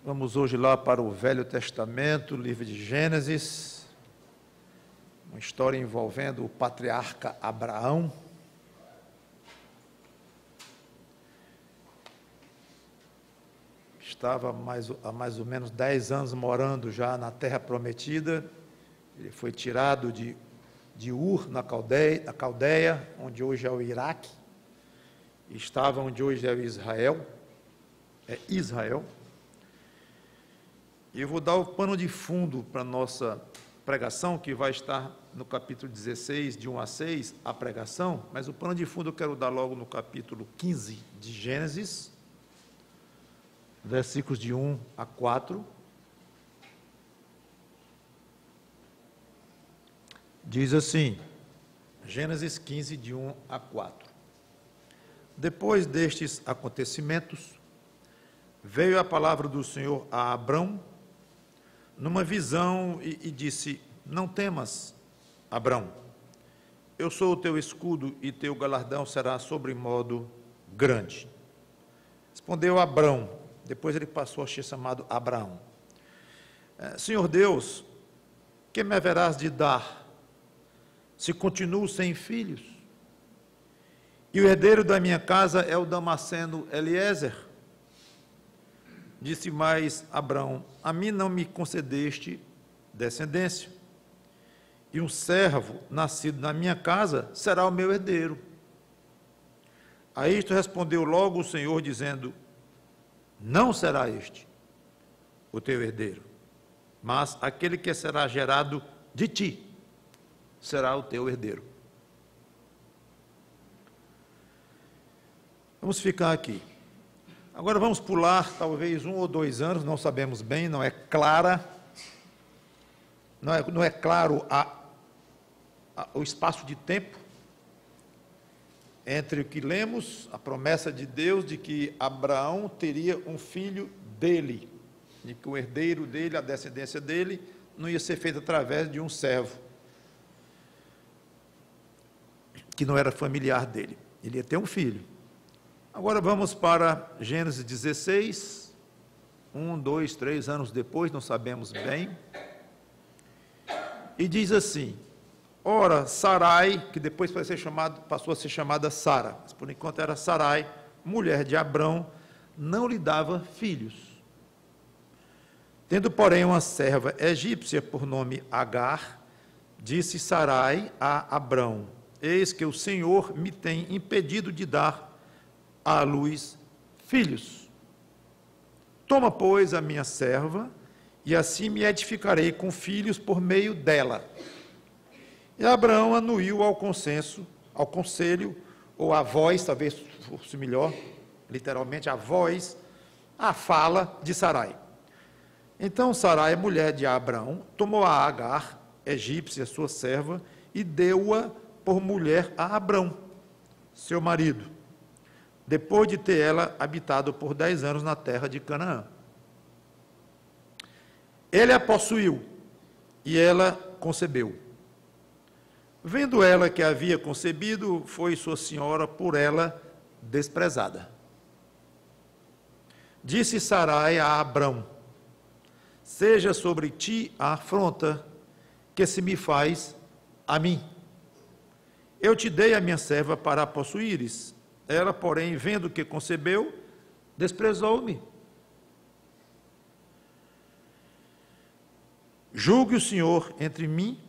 Vamos hoje lá para o Velho Testamento, livro de Gênesis, uma história envolvendo o patriarca Abraão. Estava há mais ou menos 10 anos morando já na Terra Prometida. Ele foi tirado de Ur, na Caldeia, onde hoje é o Iraque. Estava onde hoje é o Israel. E eu vou dar o pano de fundo para a nossa pregação, que vai estar no capítulo 16, de 1 a 6, a pregação, mas o pano de fundo eu quero dar logo no capítulo 15 de Gênesis, versículos de 1 a 4. Diz assim, Gênesis 15, de 1 a 4. Depois destes acontecimentos, veio a palavra do Senhor a Abrão, numa visão, e disse: Não temas, Abrão, eu sou o teu escudo, e teu galardão será sobremodo grande. Respondeu Abrão, depois ele passou a ser chamado Abraão: Senhor Deus, que me haverás de dar, se continuo sem filhos? E o herdeiro da minha casa é o Damasceno Eliezer. Disse mais Abrão: A mim não me concedeste descendência, e um servo nascido na minha casa será o meu herdeiro. A isto respondeu logo o Senhor, dizendo: Não será este o teu herdeiro, mas aquele que será gerado de ti será o teu herdeiro. Vamos ficar aqui. Agora vamos pular talvez 1 ou 2 anos, não sabemos bem, não é claro o espaço de tempo entre o que lemos, a promessa de Deus de que Abraão teria um filho dele, de que o herdeiro dele, a descendência dele, não ia ser feita através de um servo, que não era familiar dele, ele ia ter um filho. Agora vamos para Gênesis 16, 1, 2, 3 anos depois, não sabemos bem. E diz assim: Ora, Sarai, que depois passou a ser chamada Sara, mas por enquanto era Sarai, mulher de Abrão, não lhe dava filhos. Tendo, porém, uma serva egípcia por nome Agar, disse Sarai a Abrão: Eis que o Senhor me tem impedido de dar à luz filhos. Toma, pois, a minha serva, e assim me edificarei com filhos por meio dela. E Abraão anuiu ao conselho, ou à voz, talvez fosse melhor, literalmente a voz, a fala de Sarai. Então Sarai, mulher de Abraão, tomou a Agar, egípcia, sua serva, e deu-a por mulher a Abrão, seu marido, depois de ter ela habitado por 10 anos na terra de Canaã. Ele a possuiu, e ela concebeu. Vendo ela que havia concebido, foi sua senhora por ela desprezada. Disse Sarai a Abrão: Seja sobre ti a afronta que se me faz a mim. Eu te dei a minha serva para a possuíres. Ela, porém, vendo que concebeu, desprezou-me. Julgue o Senhor entre mim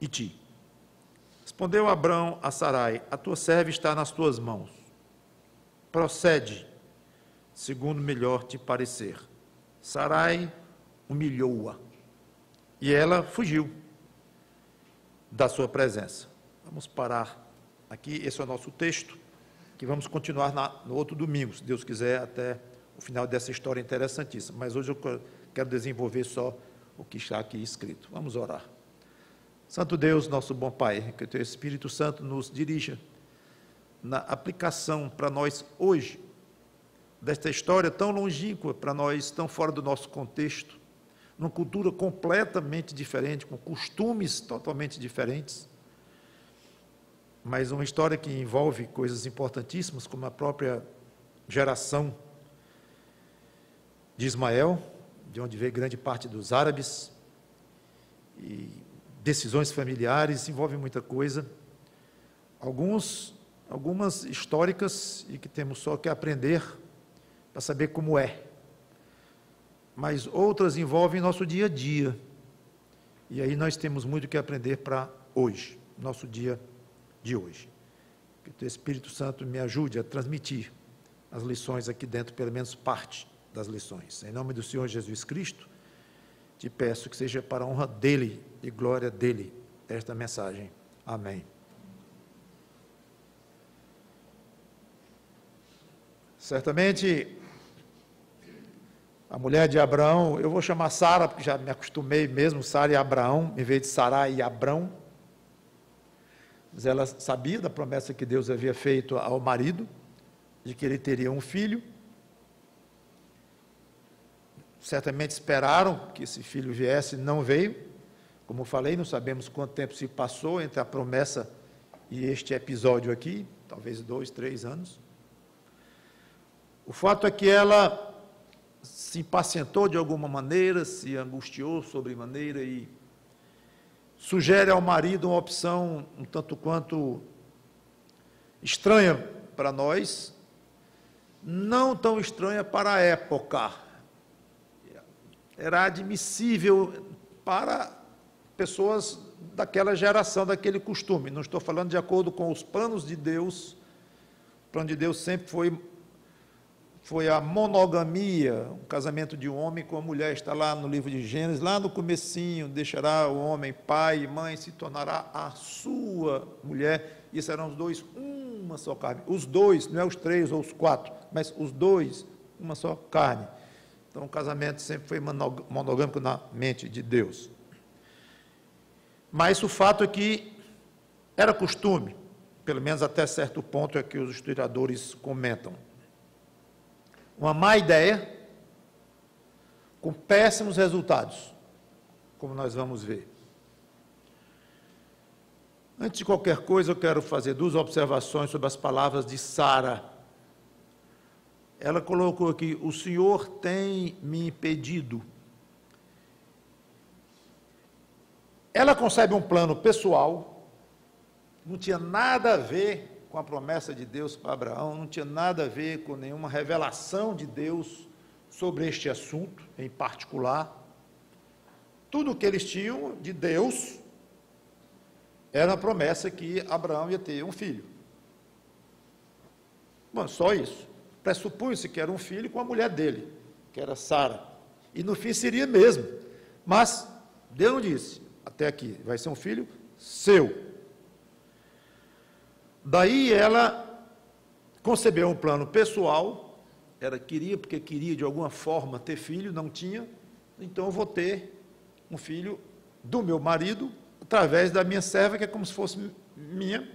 e ti. Respondeu Abrão a Sarai: A tua serva está nas tuas mãos. Procede, segundo melhor te parecer. Sarai humilhou-a, e ela fugiu da sua presença. Vamos parar aqui, esse é o nosso texto, que vamos continuar no outro domingo, se Deus quiser, até o final dessa história interessantíssima. Mas hoje eu quero desenvolver só o que está aqui escrito. Vamos orar. Santo Deus, nosso bom Pai, que o Teu Espírito Santo nos dirija na aplicação para nós hoje, desta história tão longínqua para nós, tão fora do nosso contexto, numa cultura completamente diferente, com costumes totalmente diferentes, mas uma história que envolve coisas importantíssimas, como a própria geração de Ismael, de onde veio grande parte dos árabes, e decisões familiares, envolve muita coisa. Algumas históricas e que temos só que aprender para saber como é. Mas outras envolvem nosso dia a dia. E aí nós temos muito que aprender para hoje, nosso dia de hoje. Que o Espírito Santo me ajude a transmitir as lições aqui dentro, pelo menos parte das lições. Em nome do Senhor Jesus Cristo, te peço que seja para a honra dEle e glória dEle esta mensagem. Amém. Certamente, a mulher de Abraão, eu vou chamar Sara, porque já me acostumei mesmo, Sara e Abraão, em vez de Sarai e Abrão. Mas ela sabia da promessa que Deus havia feito ao marido, de que ele teria um filho. Certamente esperaram que esse filho viesse, não veio. Como falei, não sabemos quanto tempo se passou entre a promessa e este episódio aqui, talvez 2, 3 anos. O fato é que ela se impacientou de alguma maneira, se angustiou sobremaneira e sugere ao marido uma opção um tanto quanto estranha para nós, não tão estranha para a época. Era admissível para pessoas daquela geração, daquele costume. Não estou falando de acordo com os planos de Deus. O plano de Deus sempre foi a monogamia, um casamento de um homem com a mulher. Está lá no livro de Gênesis, lá no comecinho: deixará o homem pai e mãe, se tornará a sua mulher, e serão os dois uma só carne. Os dois, não é os 3 ou os 4, mas os dois, uma só carne. Então o casamento sempre foi monogâmico na mente de Deus. Mas o fato é que era costume, pelo menos até certo ponto é que os historiadores comentam. Uma má ideia, com péssimos resultados, como nós vamos ver. Antes de qualquer coisa, eu quero fazer 2 observações sobre as palavras de Sara. Ela colocou aqui: o Senhor tem me impedido. Ela concebe um plano pessoal, não tinha nada a ver com a promessa de Deus para Abraão, não tinha nada a ver com nenhuma revelação de Deus sobre este assunto em particular. Tudo o que eles tinham de Deus era a promessa que Abraão ia ter um filho. Bom, só isso. Pressupunha-se que era um filho com a mulher dele, que era Sara. E no fim seria mesmo. Mas Deus não disse: até aqui, vai ser um filho seu. Daí ela concebeu um plano pessoal. Ela queria, porque queria de alguma forma ter filho, não tinha. Então eu vou ter um filho do meu marido, através da minha serva, que é como se fosse minha.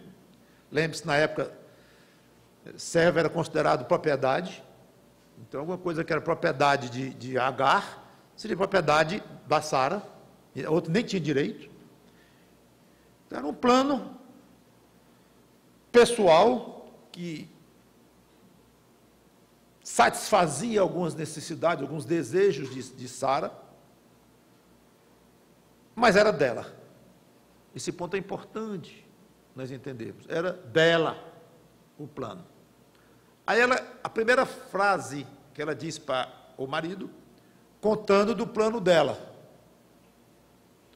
Lembre-se, na época, serva era considerado propriedade. Então alguma coisa que era propriedade de Agar seria propriedade da Sara. A outra nem tinha direito. Então era um plano pessoal que satisfazia algumas necessidades, alguns desejos de Sara, mas era dela. Esse ponto é importante nós entendermos. Era dela o plano. Aí a primeira frase que ela diz para o marido, contando do plano dela: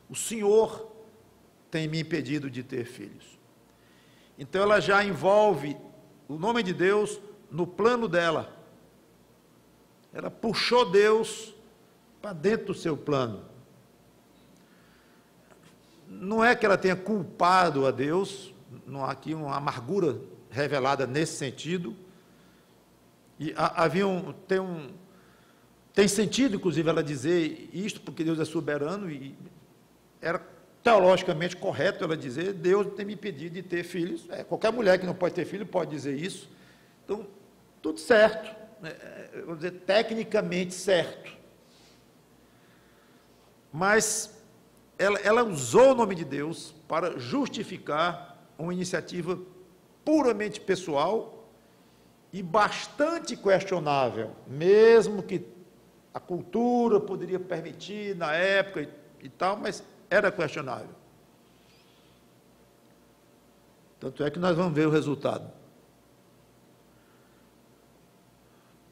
o Senhor tem me impedido de ter filhos. Então ela já envolve o nome de Deus no plano dela. Ela puxou Deus para dentro do seu plano. Não é que ela tenha culpado a Deus, não há aqui uma amargura revelada nesse sentido. E tem sentido, inclusive, ela dizer isto, porque Deus é soberano, e era teologicamente correto ela dizer: Deus tem me impedido de ter filhos. Qualquer mulher que não pode ter filho pode dizer isso. Então, tudo certo, vou dizer, tecnicamente certo. Mas ela usou o nome de Deus para justificar uma iniciativa puramente pessoal e bastante questionável, mesmo que a cultura poderia permitir na época e tal, mas era questionável. Tanto é que nós vamos ver o resultado.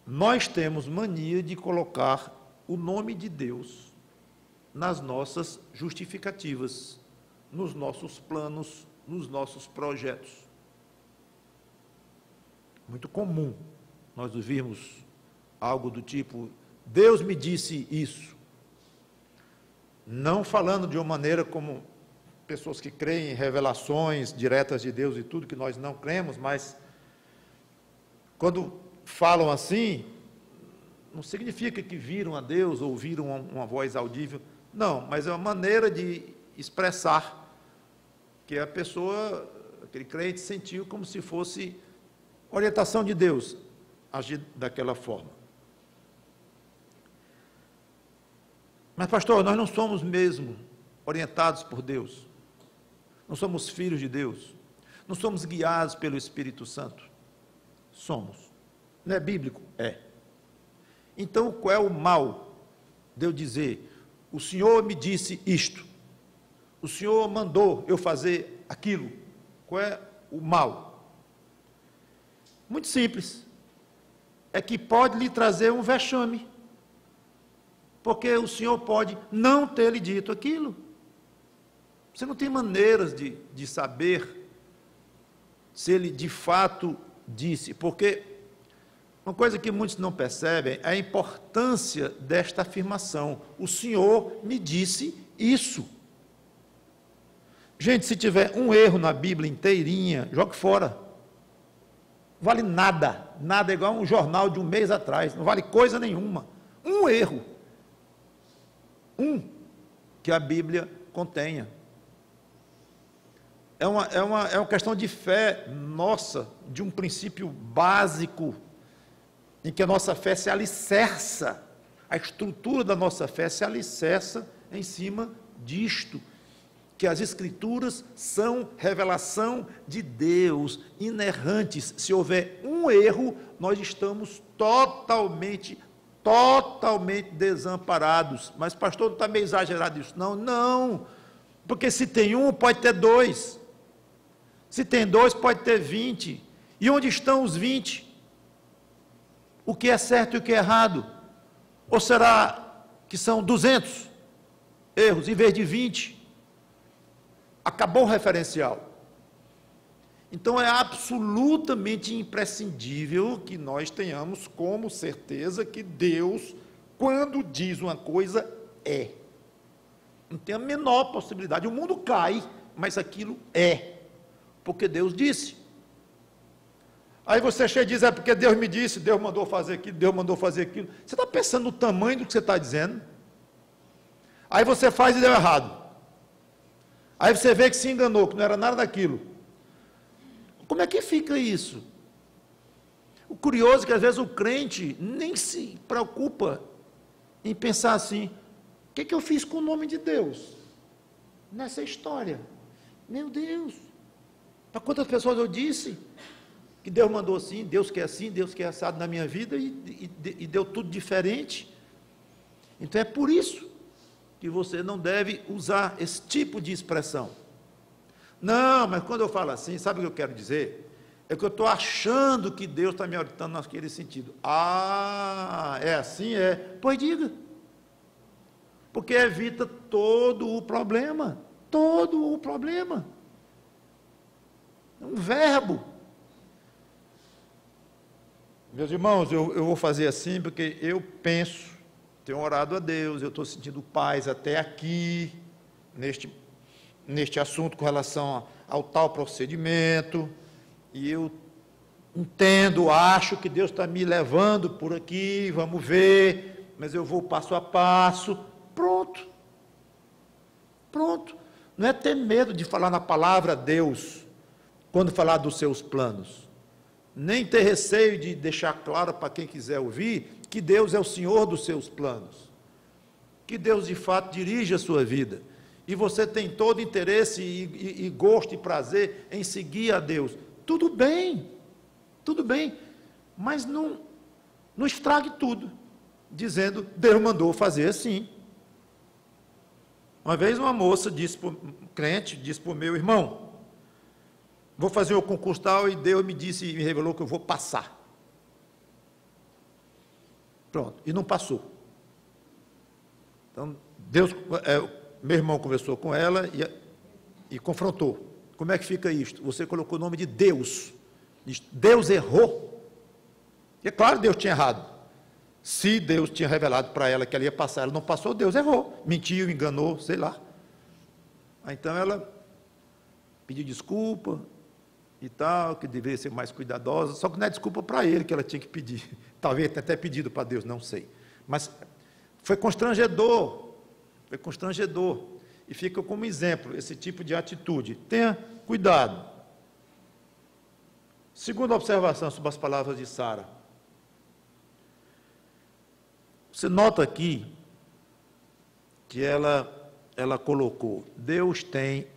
Nós temos mania de colocar o nome de Deus nas nossas justificativas, nos nossos planos, nos nossos projetos. Muito comum nós ouvirmos algo do tipo, Deus me disse isso. Não falando de uma maneira como pessoas que creem em revelações diretas de Deus e tudo, que nós não cremos, mas quando falam assim, não significa que viram a Deus ou ouviram uma voz audível, não, mas é uma maneira de expressar que a pessoa, aquele crente, sentiu como se fosse orientação de Deus, agir daquela forma. Mas, pastor, nós não somos mesmo orientados por Deus, não somos filhos de Deus, não somos guiados pelo Espírito Santo. Somos. Não é bíblico? É. Então, qual é o mal de eu dizer, o Senhor me disse isto, o Senhor mandou eu fazer aquilo? Qual é o mal? Muito simples. É que pode lhe trazer um vexame, porque o Senhor pode não ter lhe dito aquilo. Você não tem maneiras de saber se ele de fato disse, porque uma coisa que muitos não percebem é a importância desta afirmação. O Senhor me disse isso. Gente, se tiver um erro na Bíblia inteirinha, jogue fora. Não vale nada. Nada é igual a um jornal de um mês atrás. Não vale coisa nenhuma. Um erro. Um que a Bíblia contenha. É uma questão de fé nossa, de um princípio básico, em que a nossa fé se alicerça, a estrutura da nossa fé se alicerça em cima disto, que as Escrituras são revelação de Deus, inerrantes. Se houver um erro, nós estamos totalmente desamparados. Mas, pastor, não está meio exagerado isso? Não, não, porque se tem um, pode ter dois. Se tem dois, pode ter 20. E onde estão os 20? O que é certo e o que é errado? Ou será que são 200 erros em vez de 20? Acabou o referencial. Então é absolutamente imprescindível que nós tenhamos como certeza que Deus, quando diz uma coisa, é. Não tem a menor possibilidade. O mundo cai, mas aquilo é. Porque Deus disse. Aí você chega e diz, é porque Deus me disse, Deus mandou fazer aquilo, Deus mandou fazer aquilo. Você está pensando no tamanho do que você está dizendo? Aí você faz e deu errado. Aí você vê que se enganou, que não era nada daquilo. Como é que fica isso? O curioso é que às vezes o crente nem se preocupa em pensar assim, o que eu fiz com o nome de Deus nessa história? Meu Deus, para quantas pessoas eu disse que Deus mandou assim, Deus quer assado na minha vida e deu tudo diferente. Então é por isso que você não deve usar esse tipo de expressão. Não, mas quando eu falo assim, sabe o que eu quero dizer? É que eu estou achando que Deus está me orientando naquele sentido. Ah, é assim? É. Pois diga. Porque evita todo o problema. Todo o problema. É um verbo. Meus irmãos, eu vou fazer assim porque eu penso, tenho orado a Deus, eu estou sentindo paz até aqui, neste assunto com relação ao tal procedimento, e eu entendo, acho que Deus está me levando por aqui, vamos ver, mas eu vou passo a passo, pronto, não é ter medo de falar na palavra Deus, quando falar dos seus planos, nem ter receio de deixar claro para quem quiser ouvir, que Deus é o Senhor dos seus planos, que Deus de fato dirige a sua vida, e você tem todo interesse e gosto e prazer em seguir a Deus, tudo bem, mas não estrague tudo, dizendo, Deus mandou fazer assim. Uma vez uma moça disse, crente, disse para o meu irmão, vou fazer o concurso tal, e Deus me disse, me revelou que eu vou passar. Pronto, e não passou. Então, meu irmão conversou com ela e confrontou. Como é que fica isto? Você colocou o nome de Deus. Deus errou. E é claro que Deus tinha errado. Se Deus tinha revelado para ela que ela ia passar, ela não passou, Deus errou. Mentiu, enganou, sei lá. Então ela pediu desculpa e tal, que deveria ser mais cuidadosa, só que não é desculpa para ele que ela tinha que pedir. Talvez tenha até pedido para Deus, não sei. Mas foi constrangedor. Foi constrangedor. E fica como exemplo esse tipo de atitude. Tenha cuidado. Segunda observação sobre as palavras de Sara. Você nota aqui que ela colocou, Deus tem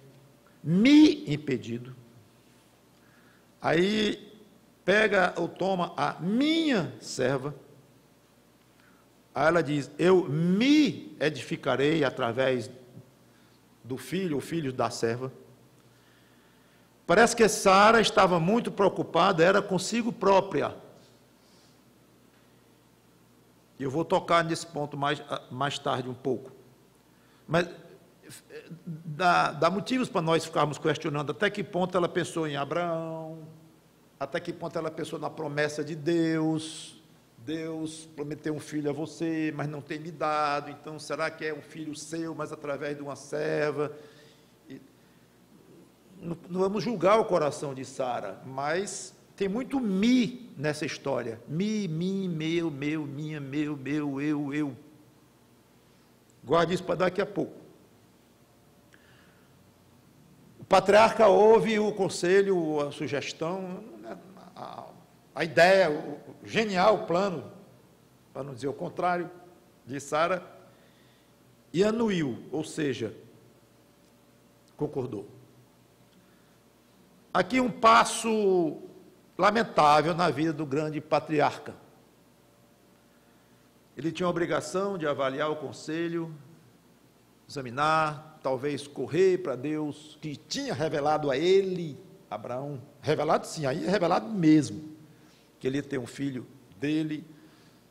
me impedido. Aí pega ou toma a minha serva. Aí ela diz, eu me edificarei através do filho ou filhos da serva. Parece que Sara estava muito preocupada, era consigo própria. E eu vou tocar nesse ponto mais tarde um pouco. Mas dá motivos para nós ficarmos questionando até que ponto ela pensou em Abraão, até que ponto ela pensou na promessa de Deus. Deus prometeu um filho a você, mas não tem me dado, então será que é um filho seu, mas através de uma serva? Não vamos julgar o coração de Sara, mas tem muito me nessa história. Mim, meu, minha, meu, eu. Guarde isso para daqui a pouco. O patriarca ouve o conselho, a sugestão, a ideia, o genial plano, para não dizer o contrário, de Sara, e anuiu, ou seja, concordou. Aqui um passo lamentável na vida do grande patriarca. Ele tinha a obrigação de avaliar o conselho, examinar, talvez correr para Deus, que tinha revelado a ele, Abraão, revelado sim, aí é revelado mesmo, que ele ia ter um filho dele.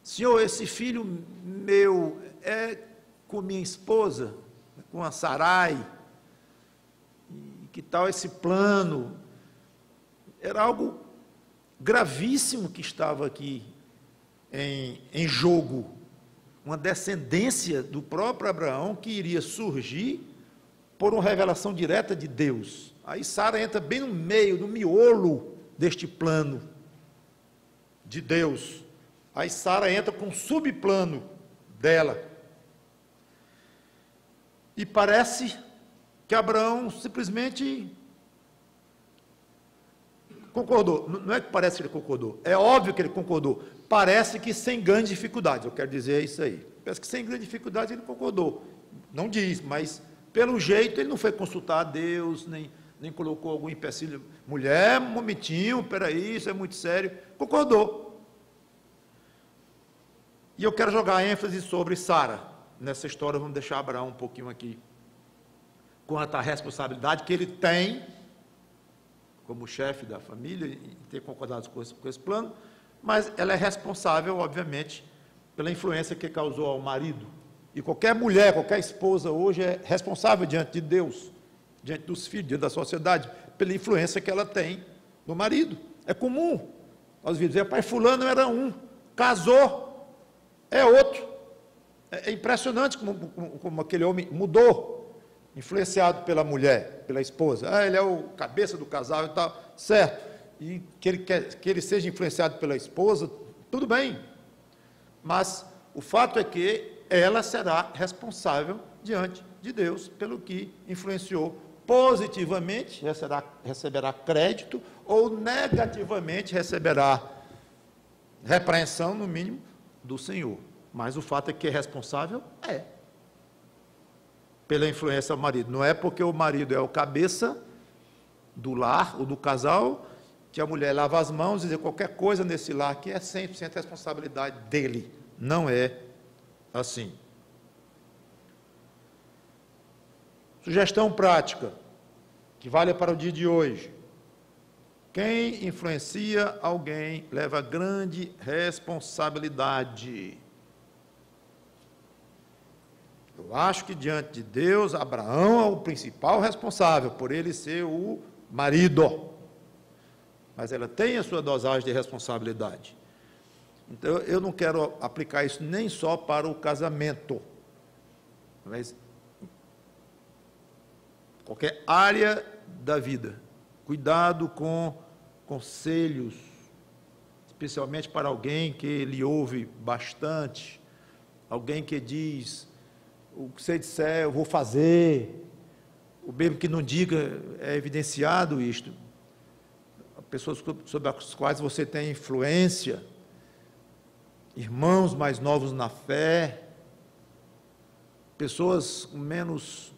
Senhor, esse filho meu é com minha esposa, com a Sarai, e que tal esse plano? Era algo gravíssimo que estava aqui em jogo, uma descendência do próprio Abraão que iria surgir por uma revelação direta de Deus. Aí Sara entra bem no meio, no miolo deste plano de Deus. Aí Sara entra com um subplano dela. E parece que Abraão simplesmente concordou. Não é que parece que ele concordou, é óbvio que ele concordou. Parece que sem grandes dificuldades, eu quero dizer isso aí. Parece que sem grandes dificuldades ele concordou. Não diz, mas pelo jeito ele não foi consultar a Deus, nem colocou algum empecilho. Mulher, um momentinho, peraí, isso é muito sério. Concordou. E eu quero jogar ênfase sobre Sara. Nessa história, vamos deixar Abraão um pouquinho aqui. Quanto à responsabilidade que ele tem, como chefe da família, em ter concordado com esse plano, mas ela é responsável, obviamente, pela influência que causou ao marido. E qualquer mulher, qualquer esposa hoje é responsável diante de Deus, diante dos filhos, diante da sociedade, pela influência que ela tem no marido. É comum. Nós vimos dizer, pai, fulano era um, casou, é outro. É impressionante como aquele homem mudou, influenciado pela mulher, pela esposa. Ah, ele é o cabeça do casal e tal, certo. E que ele seja influenciado pela esposa, tudo bem. Mas o fato é que ela será responsável diante de Deus pelo que influenciou positivamente, receberá crédito, ou negativamente receberá repreensão, no mínimo, do Senhor. Mas o fato é que é responsável? É. Pela influência do marido. Não é porque o marido é o cabeça do lar ou do casal, que a mulher lava as mãos e dizer qualquer coisa nesse lar que é 100% responsabilidade dele. Não é assim. Sugestão prática, que vale para o dia de hoje. Quem influencia alguém leva grande responsabilidade. Eu acho que diante de Deus, Abraão é o principal responsável, por ele ser o marido. Mas ela tem a sua dosagem de responsabilidade. Então, eu não quero aplicar isso nem só para o casamento, mas qualquer área da vida. Cuidado com conselhos, especialmente para alguém que lhe ouve bastante, alguém que diz, o que você disser eu vou fazer, o mesmo que não diga, é evidenciado isto. Pessoas sobre as quais você tem influência, irmãos mais novos na fé, pessoas com menos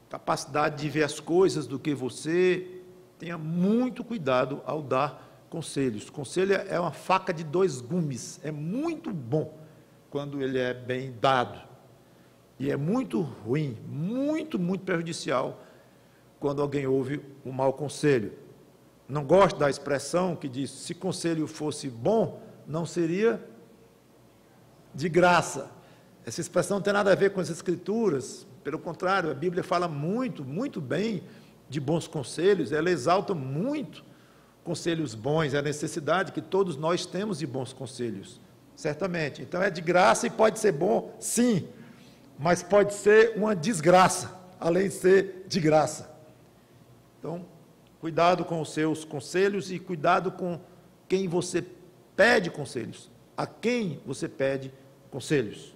capacidade de ver as coisas do que você. Tenha muito cuidado ao dar conselhos. Conselho é uma faca de dois gumes, é muito bom quando ele é bem dado, e é muito ruim, muito prejudicial quando alguém ouve um mau conselho. Não gosto da expressão que diz, se conselho fosse bom, não seria de graça. Essa expressão não tem nada a ver com as Escrituras, pelo contrário, a Bíblia fala muito bem de bons conselhos, ela exalta muito conselhos bons, é a necessidade que todos nós temos de bons conselhos, certamente. Então é de graça e pode ser bom, sim, mas pode ser uma desgraça, além de ser de graça. Então, cuidado com os seus conselhos e cuidado com quem você pede conselhos, a quem você pede conselhos.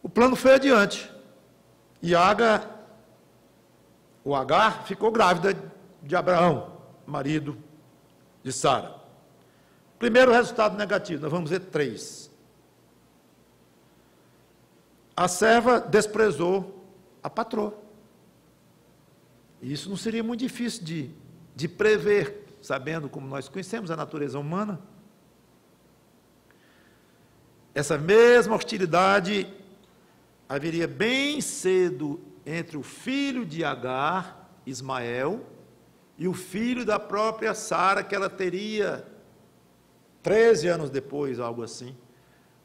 O plano foi adiante, e Agar ficou grávida de Abraão, marido de Sara. Primeiro resultado negativo, nós vamos ver 3. A serva desprezou a patroa. E isso não seria muito difícil de prever, sabendo como nós conhecemos a natureza humana. Essa mesma hostilidade haveria bem cedo entre o filho de Agar, Ismael, e o filho da própria Sara, que ela teria 13 anos depois, algo assim,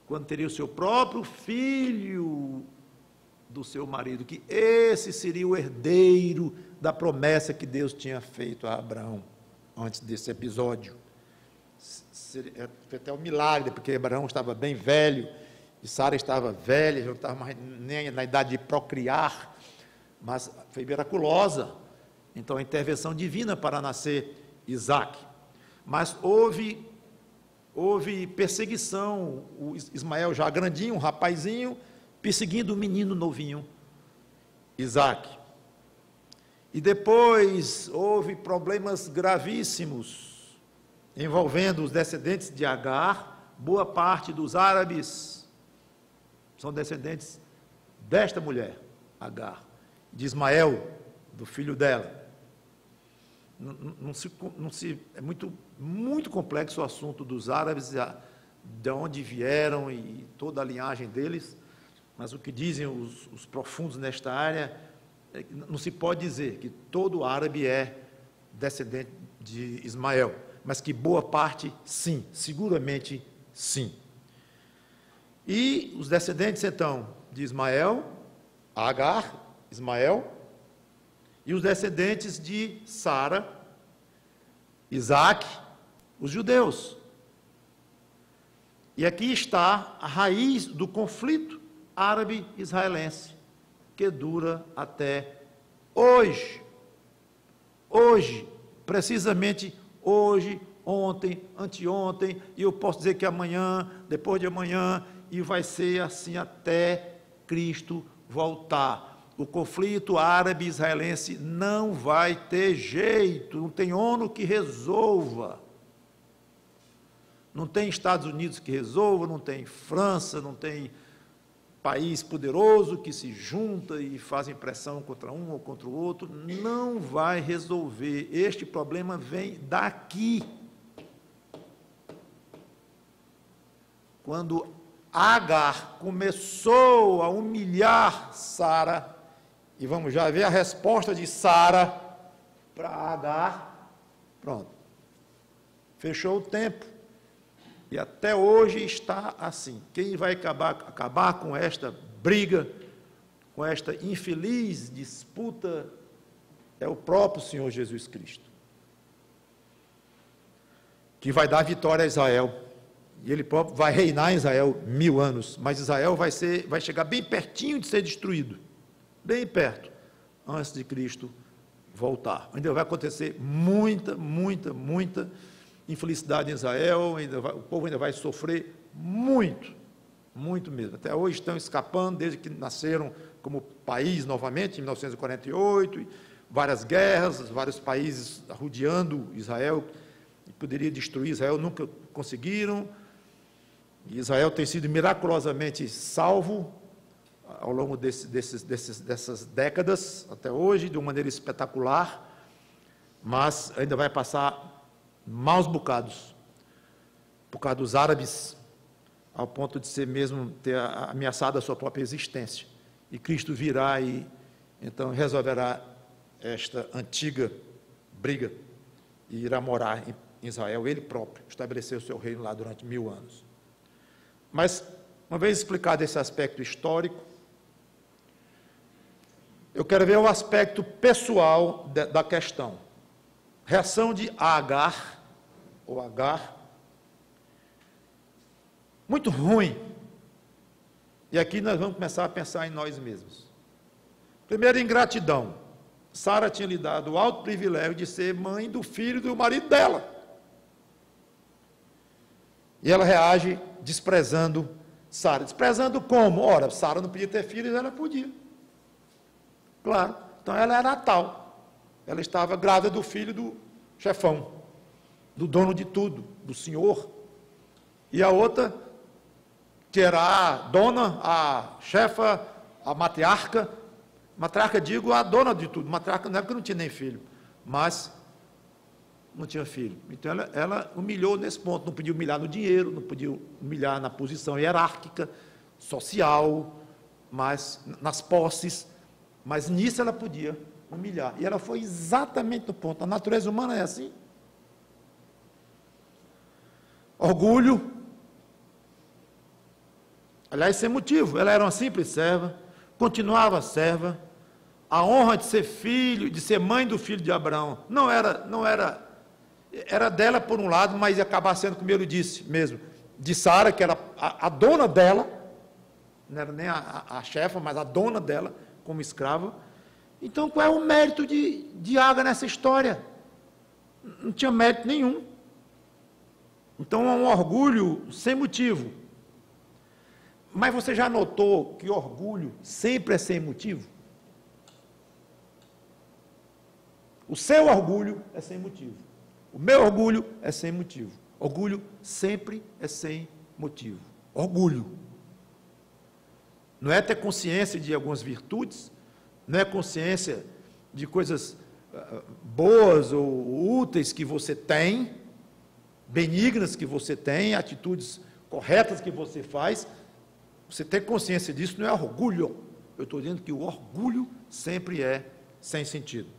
quando teria o seu próprio filho do seu marido, que esse seria o herdeiro da promessa que Deus tinha feito a Abraão, antes desse episódio. Foi até um milagre, porque Abraão estava bem velho, e Sara estava velha, já não estava mais nem na idade de procriar, mas foi miraculosa, então a intervenção divina para nascer Isaque. Mas houve perseguição, o Ismael já grandinho, um rapazinho, perseguindo o menino novinho, Isaque. E depois houve problemas gravíssimos, envolvendo os descendentes de Agar. Boa parte dos árabes são descendentes desta mulher, Agar, de Ismael, do filho dela. É muito complexo o assunto dos árabes, de onde vieram e toda a linhagem deles, mas o que dizem os profundos nesta área, não se pode dizer que todo árabe é descendente de Ismael, mas que boa parte, sim, seguramente sim. E os descendentes, então, de Ismael, Agar, Ismael, e os descendentes de Sara, Isaque, os judeus. E aqui está a raiz do conflito árabe-israelense, que dura até hoje. Hoje, precisamente hoje, ontem, anteontem, e eu posso dizer que amanhã, depois de amanhã, e vai ser assim até Cristo voltar. O conflito árabe-israelense não vai ter jeito, não tem ONU que resolva, não tem Estados Unidos que resolva, não tem França, não tem país poderoso que se junta e fazem pressão contra um ou contra o outro, não vai resolver. Este problema vem daqui. quando Agar começou a humilhar Sara, e vamos já ver a resposta de Sara para Agar, pronto, fechou o tempo, e até hoje está assim. Quem vai acabar com esta briga, com esta infeliz disputa, é o próprio Senhor Jesus Cristo, que vai dar vitória a Israel, e Ele próprio vai reinar em Israel 1000 anos, mas Israel vai chegar bem pertinho de ser destruído, bem perto, antes de Cristo voltar. Ainda vai acontecer muita infelicidade em Israel, o povo ainda vai sofrer muito mesmo. Até hoje estão escapando, desde que nasceram como país novamente, em 1948, várias guerras, vários países rodeando Israel, que poderia destruir Israel, nunca conseguiram. E Israel tem sido miraculosamente salvo ao longo dessas décadas, até hoje, de uma maneira espetacular, mas ainda vai passar maus bocados, por causa dos árabes, ao ponto de ser mesmo ter ameaçado a sua própria existência. E Cristo virá e, então, resolverá esta antiga briga e irá morar em Israel, ele próprio, estabeleceu o seu reino lá durante 1000 anos. Mas, uma vez explicado esse aspecto histórico, eu quero ver o aspecto pessoal da questão. Reação de Agar, ou Agar, muito ruim. E aqui nós vamos começar a pensar em nós mesmos. Primeiro, ingratidão. Sara tinha lhe dado o alto privilégio de ser mãe do filho do marido dela. E ela reage desprezando Sara. Desprezando como? Ora, Sara não podia ter filhos, ela podia. Claro. Então ela era a tal. Ela estava grávida do filho do chefão, do dono de tudo, do senhor. E a outra, que era a dona, a chefa, a matriarca, digo, a dona de tudo. Matriarca na época não tinha nem filho, mas não tinha filho. Então ela humilhou nesse ponto, não podia humilhar no dinheiro, não podia humilhar na posição hierárquica, social, mas nas posses, mas nisso ela podia humilhar. E ela foi exatamente no ponto. A natureza humana é assim. Orgulho, aliás, sem motivo. Ela era uma simples serva, continuava serva. A honra de ser filho, de ser mãe do filho de Abraão, era dela por um lado, mas ia acabar sendo, como ele disse mesmo, de Sara, que era a dona dela, não era nem a chefa, mas a dona dela, como escrava. Então, qual é o mérito de Agar nessa história? Não tinha mérito nenhum. Então, é um orgulho sem motivo. Mas você já notou que orgulho sempre é sem motivo? O seu orgulho é sem motivo. O meu orgulho é sem motivo. Orgulho sempre é sem motivo. Orgulho. Não é ter consciência de algumas virtudes, não é consciência de coisas boas ou úteis que você tem, benignas que você tem, atitudes corretas que você faz. Você ter consciência disso não é orgulho. Eu estou dizendo que o orgulho sempre é sem sentido.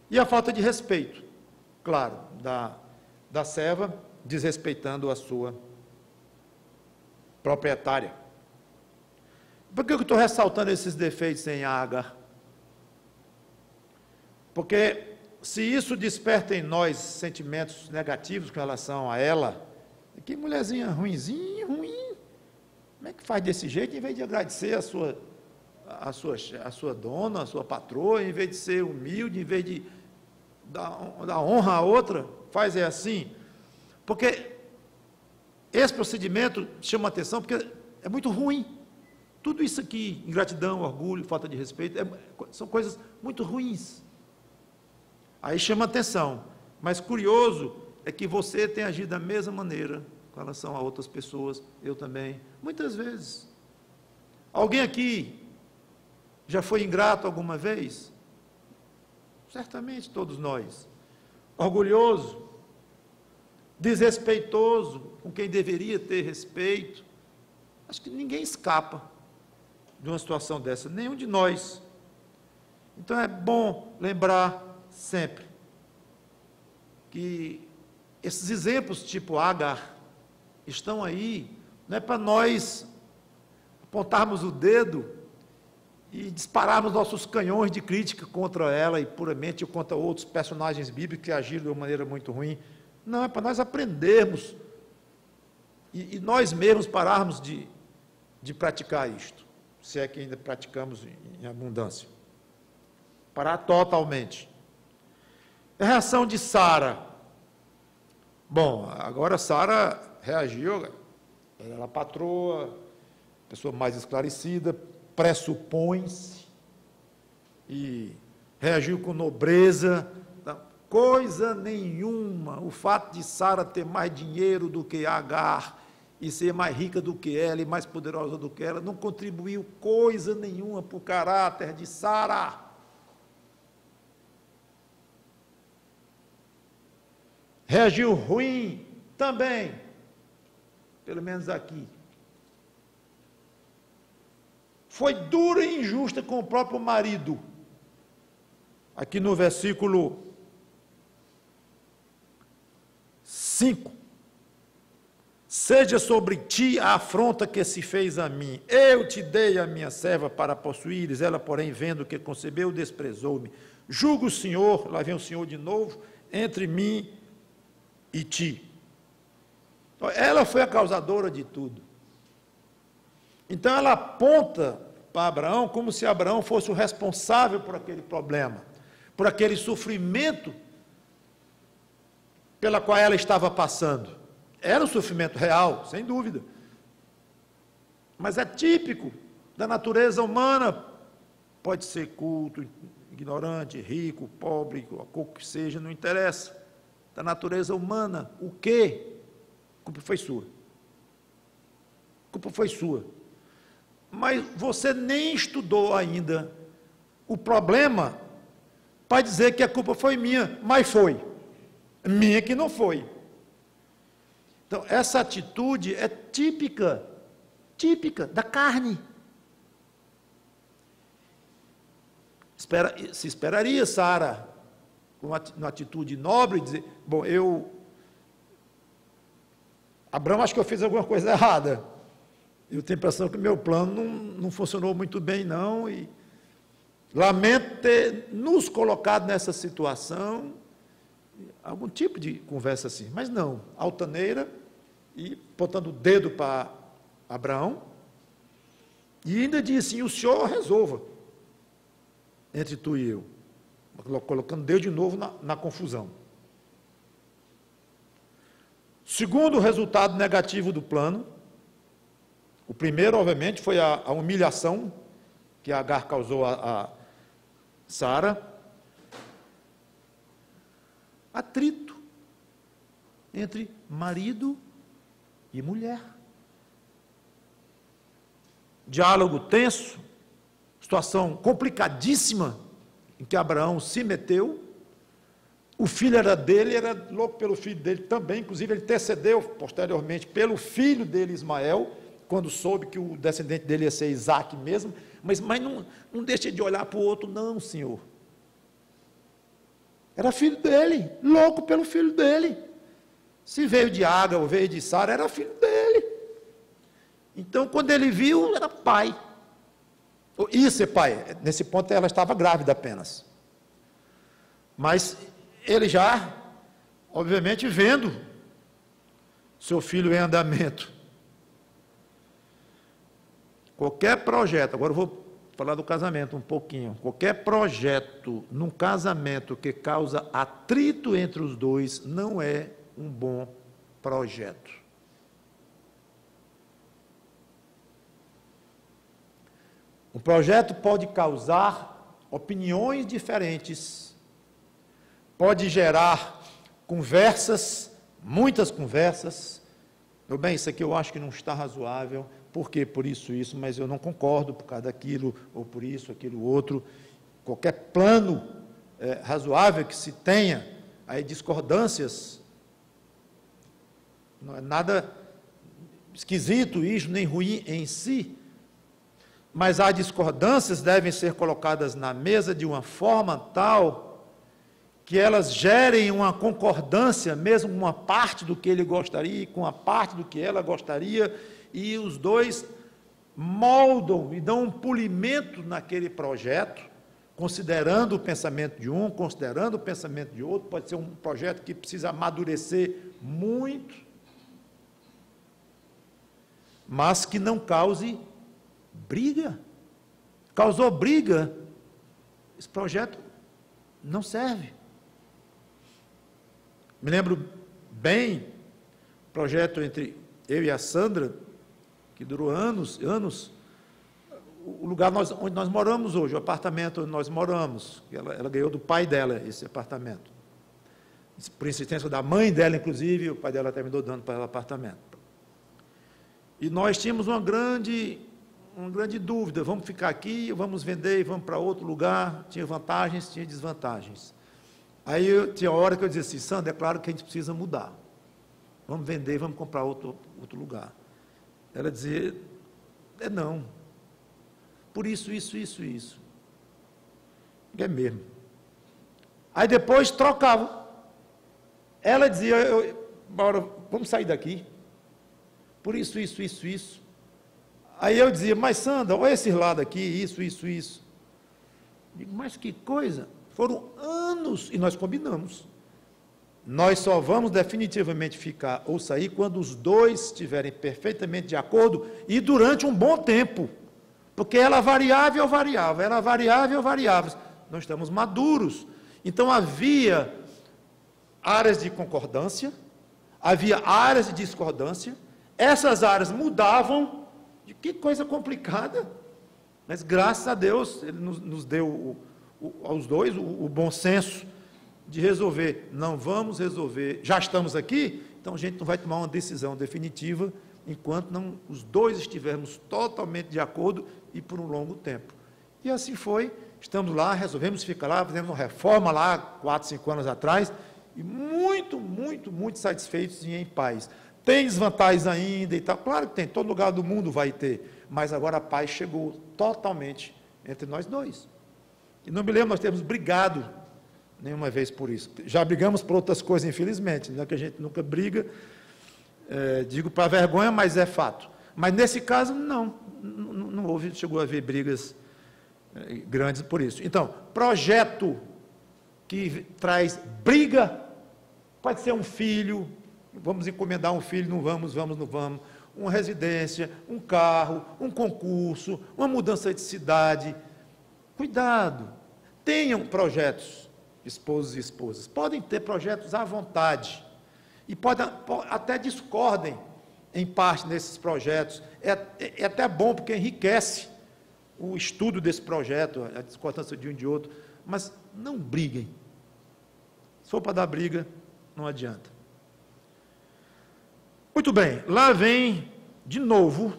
E a falta de respeito, claro, da serva, desrespeitando a sua proprietária. Por que eu estou ressaltando esses defeitos em Agar? Porque se isso desperta em nós sentimentos negativos com relação a ela, que mulherzinha ruinzinha, ruim, como é que faz desse jeito, em vez de agradecer a sua dona, a sua patroa, em vez de ser humilde, em vez de dar honra a outra, faz assim? Porque esse procedimento chama atenção, porque é muito ruim. Tudo isso aqui, ingratidão, orgulho, falta de respeito, são coisas muito ruins. Aí chama atenção, mas curioso é que você tem agido da mesma maneira com relação a outras pessoas, eu também, muitas vezes. Alguém aqui já foi ingrato alguma vez? Certamente todos nós. Orgulhoso, desrespeitoso com quem deveria ter respeito. Acho que ninguém escapa de uma situação dessa, nenhum de nós. Então é bom lembrar sempre que esses exemplos tipo Agar estão aí, não é para nós apontarmos o dedo e dispararmos nossos canhões de crítica contra ela e puramente contra outros personagens bíblicos que agiram de uma maneira muito ruim. Não, é para nós aprendermos e nós mesmos pararmos de praticar isto, se é que ainda praticamos em abundância. Parar totalmente. A reação de Sara. Bom, agora Sara reagiu, ela era a patroa, pessoa mais esclarecida, pressupõe-se, e reagiu com nobreza. Coisa nenhuma, o fato de Sara ter mais dinheiro do que Agar, e ser mais rica do que ela, e mais poderosa do que ela, não contribuiu coisa nenhuma para o caráter de Sara. Reagiu ruim também, pelo menos aqui. Foi dura e injusta com o próprio marido. Aqui no versículo 5. Seja sobre ti a afronta que se fez a mim. Eu te dei a minha serva para possuíres, ela, porém, vendo que concebeu, desprezou-me. Julga o Senhor, lá vem o Senhor de novo, entre mim e ti. Então, ela foi a causadora de tudo. Então ela aponta para Abraão como se Abraão fosse o responsável por aquele problema, por aquele sofrimento pela qual ela estava passando. Era um sofrimento real, sem dúvida. Mas é típico da natureza humana. Pode ser culto, ignorante, rico, pobre, o que seja, não interessa. Da natureza humana, o quê? A culpa foi sua. A culpa foi sua. Mas você nem estudou ainda o problema para dizer que a culpa foi minha, mas foi. Minha que não foi. Então, essa atitude é típica da carne. Se esperaria Sara, com uma atitude nobre, dizer, bom, Abraão, acho que eu fiz alguma coisa errada. Eu tenho a impressão que o meu plano não funcionou muito bem, não, e lamento ter nos colocado nessa situação, algum tipo de conversa assim, mas não, altaneira, e botando o dedo para Abraão, e ainda disse assim, o Senhor resolva, entre tu e eu, colocando Deus de novo na confusão. Segundo resultado negativo do plano, o primeiro, obviamente, foi a humilhação que Agar causou a Sara. Atrito entre marido e mulher. Diálogo tenso, situação complicadíssima em que Abraão se meteu. O filho era dele, era louco pelo filho dele também, inclusive ele intercedeu posteriormente pelo filho dele, Ismael, quando soube que o descendente dele ia ser Isaac mesmo, mas não deixa de olhar para o outro, não, Senhor. Era filho dele, louco pelo filho dele. Se veio de Agar ou veio de Sara, era filho dele. Então, quando ele viu, era pai. Ia ser pai. Nesse ponto, ela estava grávida apenas. Mas ele já, obviamente, vendo seu filho em andamento. Qualquer projeto, agora eu vou falar do casamento um pouquinho, qualquer projeto num casamento que causa atrito entre os dois não é um bom projeto. Um projeto pode causar opiniões diferentes, pode gerar conversas, muitas conversas. Meu bem, isso aqui eu acho que não está razoável. Por quê? Por isso, mas eu não concordo por causa daquilo, ou por isso, aquilo, outro. Qualquer plano razoável que se tenha, aí discordâncias não é nada esquisito isso, nem ruim em si, mas as discordâncias devem ser colocadas na mesa de uma forma tal que elas gerem uma concordância, mesmo com uma parte do que ele gostaria, com a parte do que ela gostaria, e os dois moldam e dão um polimento naquele projeto, considerando o pensamento de um, considerando o pensamento de outro. Pode ser um projeto que precisa amadurecer muito, mas que não cause briga. Causou briga, esse projeto não serve. Me lembro bem, o projeto entre eu e a Sandra, que durou anos, o lugar onde nós moramos hoje, o apartamento onde nós moramos, ela ganhou do pai dela esse apartamento. Por insistência da mãe dela, inclusive, o pai dela terminou dando para ela o apartamento. E nós tínhamos uma grande dúvida, vamos ficar aqui, vamos vender e vamos para outro lugar. Tinha vantagens, tinha desvantagens. Aí tinha hora que eu dizia assim, Sandra, é claro que a gente precisa mudar. Vamos vender, vamos comprar outro lugar. Ela dizia, não. Por isso. É mesmo. Aí depois trocava. Ela dizia, bora, vamos sair daqui. Por isso. Aí eu dizia, mas Sandra, olha esse lado aqui, isso. Digo, mas que coisa. Foram anos e nós combinamos. Nós só vamos definitivamente ficar ou sair quando os dois estiverem perfeitamente de acordo e durante um bom tempo. Porque ela variava e eu variava, ela variava e eu variava. Nós estamos maduros. Então havia áreas de concordância, havia áreas de discordância, essas áreas mudavam, de que coisa complicada, mas graças a Deus, Ele nos deu aos dois o bom senso de resolver. Não vamos resolver, já estamos aqui, então a gente não vai tomar uma decisão definitiva enquanto não os dois estivermos totalmente de acordo e por um longo tempo. E assim foi, estamos lá, resolvemos ficar lá, fizemos uma reforma lá, 4, 5 anos atrás, e muito satisfeitos e em paz. Tem desvantagens ainda e tal, claro que tem, todo lugar do mundo vai ter, mas agora a paz chegou totalmente entre nós dois. E não me lembro, nós temos brigado nenhuma vez por isso. Já brigamos por outras coisas, infelizmente, não é que a gente nunca briga, digo para vergonha, mas é fato. Mas nesse caso, não houve, chegou a haver brigas grandes por isso. Então, projeto que traz briga, pode ser um filho, vamos encomendar um filho, não vamos, uma residência, um carro, um concurso, uma mudança de cidade. Cuidado, tenham projetos, esposos e esposas, podem ter projetos à vontade, e até discordem em parte desses projetos, é até bom porque enriquece o estudo desse projeto, a discordância de um e de outro, mas não briguem. Se for para dar briga, não adianta. Muito bem, lá vem de novo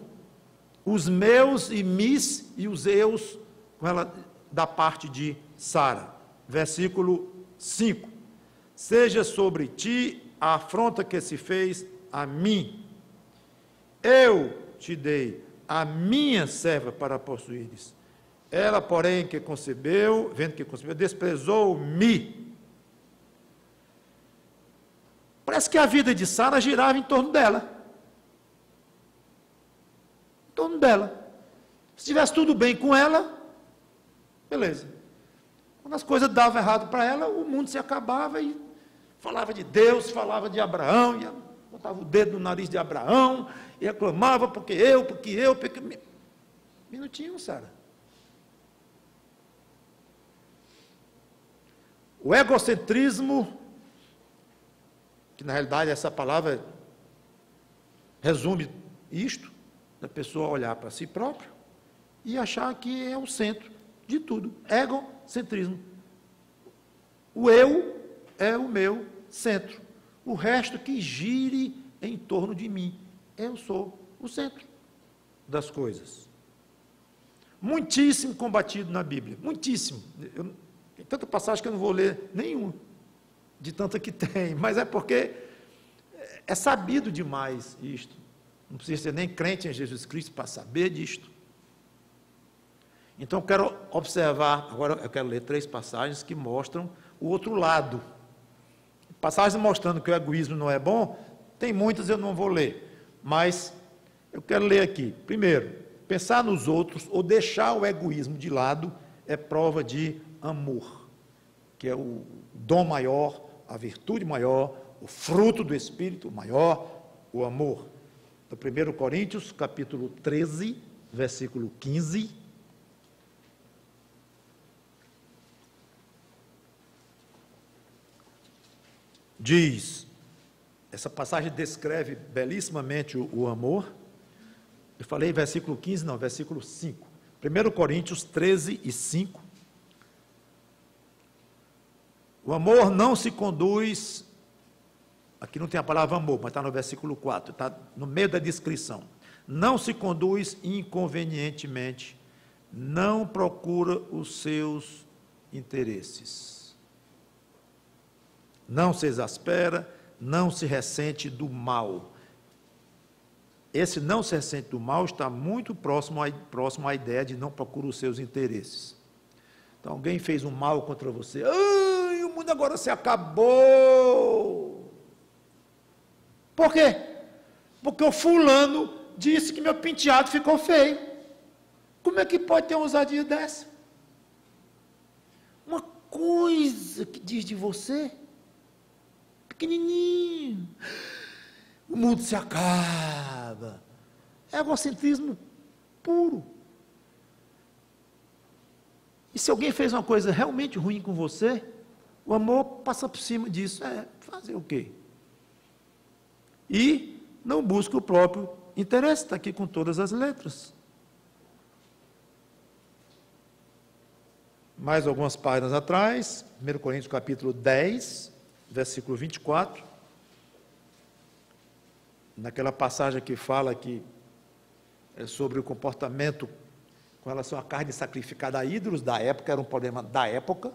os meus e mis e os eus, com ela da parte de Sara. Versículo 5. Seja sobre ti a afronta que se fez a mim. Eu te dei a minha serva para possuíres. Ela, porém, que concebeu, vendo que concebeu, desprezou-me. Parece que a vida de Sara girava em torno dela. Em torno dela. Se tivesse tudo bem com ela, beleza. Quando as coisas davam errado para ela, o mundo se acabava e falava de Deus, falava de Abraão, e botava o dedo no nariz de Abraão, e reclamava, porque eu. Minutinho, Sara. O egocentrismo, que na realidade essa palavra resume isto, da pessoa olhar para si próprio e achar que é o centro de tudo. Egocentrismo. O eu é o meu centro. O resto que gire em torno de mim. Eu sou o centro das coisas. Muitíssimo combatido na Bíblia. Muitíssimo. Tem tanta passagem que eu não vou ler nenhuma, de tanta que tem, mas é porque É sabido demais isto. Não precisa ser nem crente em Jesus Cristo para saber disto. Então, eu quero observar, agora eu quero ler 3 passagens que mostram o outro lado. Passagens mostrando que o egoísmo não é bom, tem muitas, eu não vou ler, mas eu quero ler aqui. Primeiro, pensar nos outros ou deixar o egoísmo de lado é prova de amor, que é o dom maior, a virtude maior, o fruto do Espírito maior, o amor. Então, 1 Coríntios, capítulo 13, versículo 15. Diz, essa passagem descreve belíssimamente o amor. Eu falei versículo 15, não, versículo 5. 1 Coríntios 13 e 5. O amor não se conduz, aqui não tem a palavra amor, mas está no versículo 4, está no meio da descrição. Não se conduz inconvenientemente, não procura os seus interesses. Não se exaspera, não se ressente do mal. Esse não se ressente do mal está muito próximo à ideia de não procura os seus interesses. Então, alguém fez um mal contra você. Ai, o mundo agora se acabou. Por quê? Porque o fulano disse que meu penteado ficou feio. Como é que pode ter uma ousadia dessa? Uma coisa que diz de você, pequenininho, o mundo se acaba. É egocentrismo puro. E se alguém fez uma coisa realmente ruim com você, o amor passa por cima disso. Fazer o quê? E não busca o próprio interesse, está aqui com todas as letras. Mais algumas páginas atrás, 1 Coríntios capítulo 10, versículo 24, naquela passagem que fala que é sobre o comportamento com relação à carne sacrificada a ídolos da época, era um problema da época,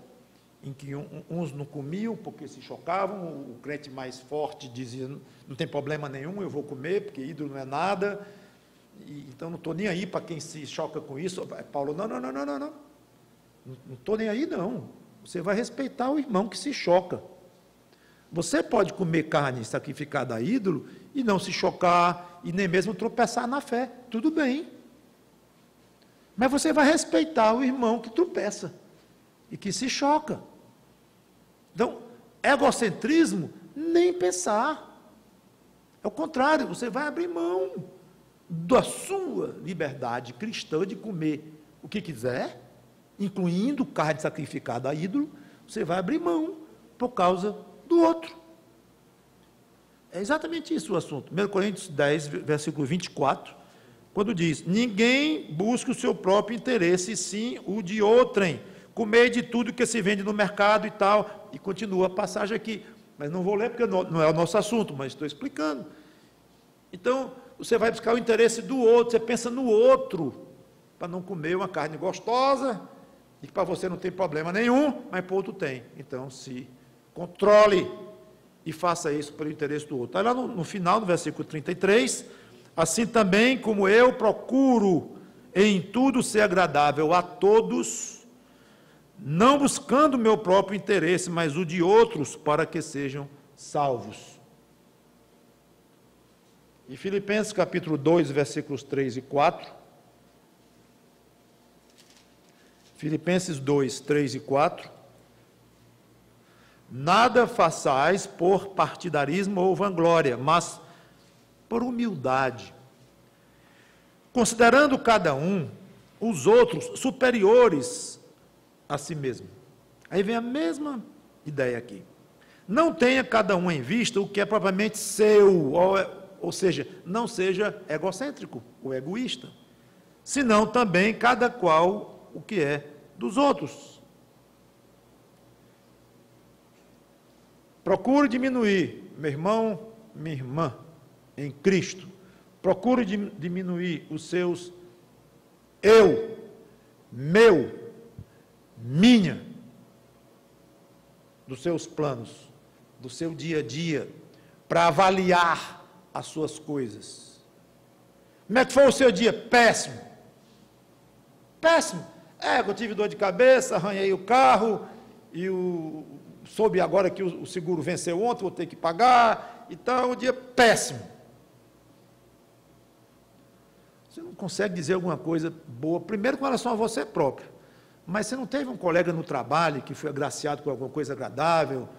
em que uns não comiam porque se chocavam, o crente mais forte dizia, não tem problema nenhum, eu vou comer, porque ídolo não é nada, então não estou nem aí para quem se choca com isso. Paulo, não estou nem aí não, você vai respeitar o irmão que se choca. Você pode comer carne sacrificada a ídolo e não se chocar, e nem mesmo tropeçar na fé, tudo bem. Mas você vai respeitar o irmão que tropeça e que se choca. Então, egocentrismo, nem pensar. É o contrário, você vai abrir mão da sua liberdade cristã de comer o que quiser, incluindo carne sacrificada a ídolo, você vai abrir mão por causa do outro. É exatamente isso o assunto. 1 Coríntios 10, versículo 24, quando diz, ninguém busca o seu próprio interesse, sim o de outrem. Comer de tudo que se vende no mercado e tal. E continua a passagem aqui. Mas não vou ler porque não é o nosso assunto, mas estou explicando. Então, você vai buscar o interesse do outro, você pensa no outro, para não comer uma carne gostosa, e que para você não tem problema nenhum, mas para o outro tem. Então, se controle e faça isso pelo interesse do outro. Aí lá no final, no versículo 33, assim também como eu procuro em tudo ser agradável a todos, não buscando o meu próprio interesse, mas o de outros, para que sejam salvos. E Filipenses capítulo 2, versículos 3 e 4. Filipenses 2, 3 e 4. Nada façais por partidarismo ou vanglória, mas por humildade, considerando cada um os outros superiores a si mesmo. Aí vem a mesma ideia aqui. Não tenha cada um em vista o que é propriamente seu, ou seja, não seja egocêntrico ou egoísta, senão também cada qual o que é dos outros. Procure diminuir, meu irmão, minha irmã, em Cristo. Procure diminuir os seus eu, meu, minha, dos seus planos, do seu dia a dia, para avaliar as suas coisas. Como é que foi o seu dia? Péssimo. Péssimo. Eu tive dor de cabeça, arranhei o carro, e soube agora que o seguro venceu ontem, vou ter que pagar, então, um dia péssimo. Você não consegue dizer alguma coisa boa, primeiro com relação a você próprio, mas você não teve um colega no trabalho que foi agraciado com alguma coisa agradável,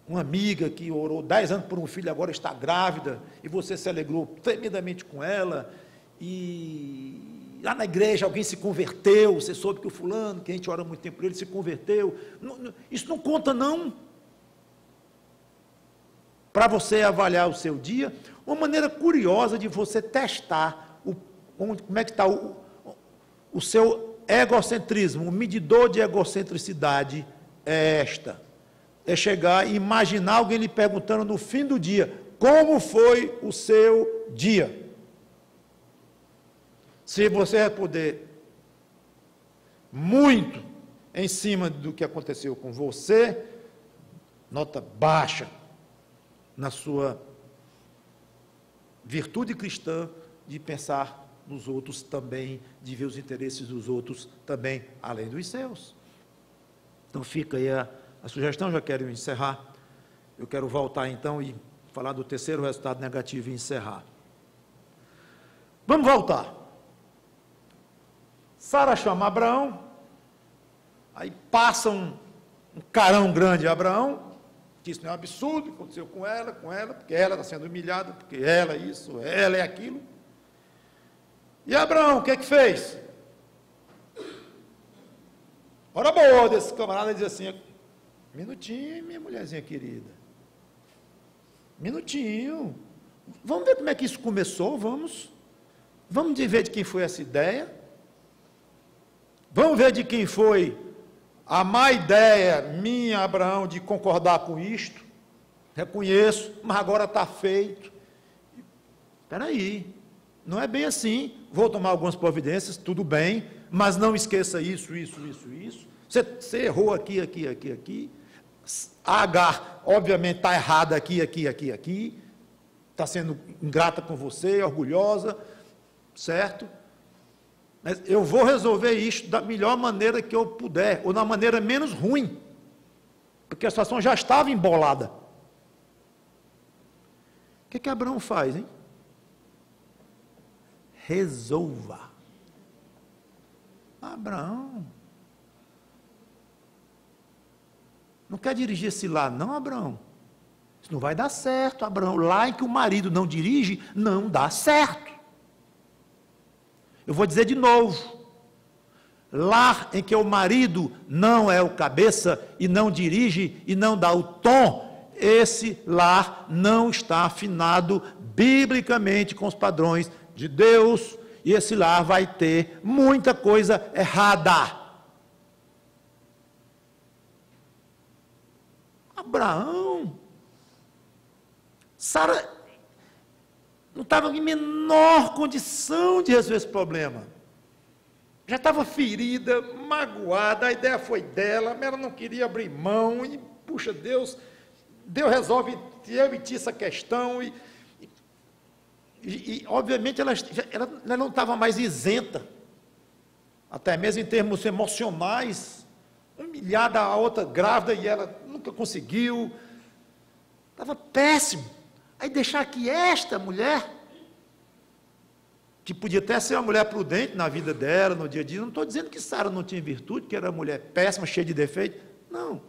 uma amiga que orou 10 anos por um filho, agora está grávida, e você se alegrou tremendamente com ela, e lá na igreja alguém se converteu, você soube que o fulano, que a gente ora muito tempo por ele, se converteu. Isso não conta, não. Para você avaliar o seu dia, uma maneira curiosa de você testar como é que está o seu egocentrismo, o medidor de egocentricidade é esta. É chegar e imaginar alguém lhe perguntando no fim do dia, como foi o seu dia? Se você responder muito em cima do que aconteceu com você, nota baixa na sua virtude cristã de pensar nos outros também, de ver os interesses dos outros também, além dos seus. Então fica aí a sugestão, já quero encerrar. Eu quero voltar então e falar do terceiro resultado negativo e encerrar. Vamos voltar. Sara chama Abraão, aí passa um carão grande a Abraão, que isso não é um absurdo, aconteceu com ela, porque ela está sendo humilhada, porque ela é isso, ela é aquilo. E Abraão, o que é que fez? Hora boa desse camarada diz assim, minutinho, minha mulherzinha querida, minutinho, vamos ver como é que isso começou, vamos ver de quem foi essa ideia. Vamos ver de quem foi a má ideia minha, Abraão, de concordar com isto. Reconheço, mas agora está feito. Espera aí, não é bem assim. Vou tomar algumas providências, tudo bem, mas não esqueça isso. Você errou aqui. A Agar, obviamente, está errada aqui. Está sendo ingrata com você, orgulhosa, certo? Mas eu vou resolver isso da melhor maneira que eu puder, ou da maneira menos ruim, porque a situação já estava embolada. O que Abraão faz, hein? Resolva. Abraão, não quer dirigir esse lar, não, Abraão? Isso não vai dar certo, Abraão. Lá em que o marido não dirige, não dá certo. Eu vou dizer de novo, lar em que o marido não é o cabeça e não dirige e não dá o tom, esse lar não está afinado biblicamente com os padrões de Deus, e esse lar vai ter muita coisa errada. Abraão, Sara não estava em menor condição de resolver esse problema. Já estava ferida, magoada, a ideia foi dela, mas ela não queria abrir mão, e, puxa, Deus resolve emitir essa questão, e obviamente, ela não estava mais isenta, até mesmo em termos emocionais, humilhada a outra grávida, e ela nunca conseguiu, estava péssimo. Aí deixar que esta mulher, que podia até ser uma mulher prudente na vida dela, no dia a dia, não estou dizendo que Sara não tinha virtude, que era uma mulher péssima, cheia de defeitos, não.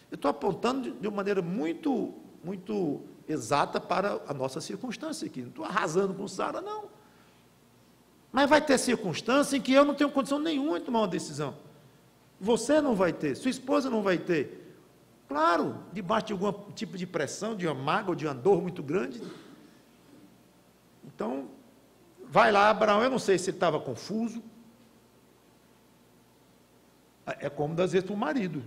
Eu estou apontando de uma maneira muito exata para a nossa circunstância aqui, não estou arrasando com Sara, não. Mas vai ter circunstância em que eu não tenho condição nenhuma de tomar uma decisão. Você não vai ter, sua esposa não vai ter. Claro, debaixo de algum tipo de pressão, de uma mágoa, de uma dor muito grande. Então, vai lá, Abraão, eu não sei se ele estava confuso. É como, às vezes, o marido